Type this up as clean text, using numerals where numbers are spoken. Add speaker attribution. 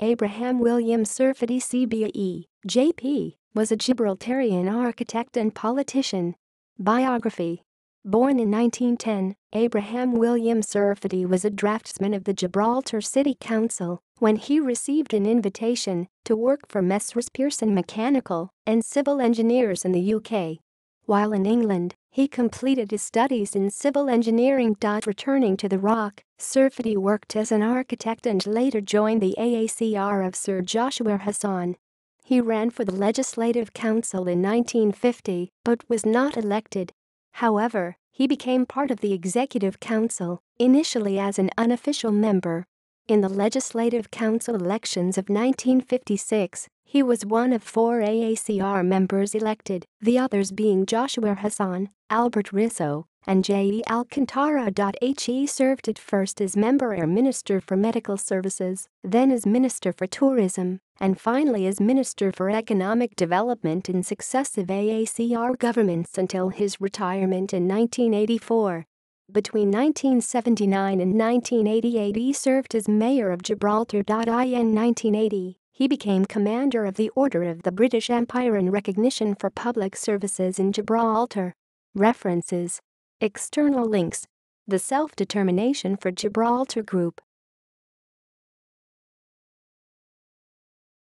Speaker 1: Abraham William Serfaty CBE, JP, was a Gibraltarian architect and politician. Biography. Born in 1910, Abraham William Serfaty was a draftsman of the Gibraltar City Council when he received an invitation to work for Messrs Pearson Mechanical and Civil Engineers in the UK. While in England, he completed his studies in civil engineering. Returning to the Rock, Serfaty worked as an architect and later joined the AACR of Sir Joshua Hassan. He ran for the Legislative Council in 1950 but was not elected. However, he became part of the Executive Council, initially as an unofficial member. In the Legislative Council elections of 1956, he was one of 4 AACR members elected, the others being Joshua Hassan, Albert Risso, and J.E. Alcantara. He served at first as member or Minister for Medical Services, then as Minister for Tourism, and finally as Minister for Economic Development in successive AACR governments until his retirement in 1984. Between 1979 and 1988 he served as Mayor of Gibraltar. In 1980, he became Commander of the Order of the British Empire in recognition for public services in Gibraltar. References. External links. The Self-Determination for Gibraltar Group.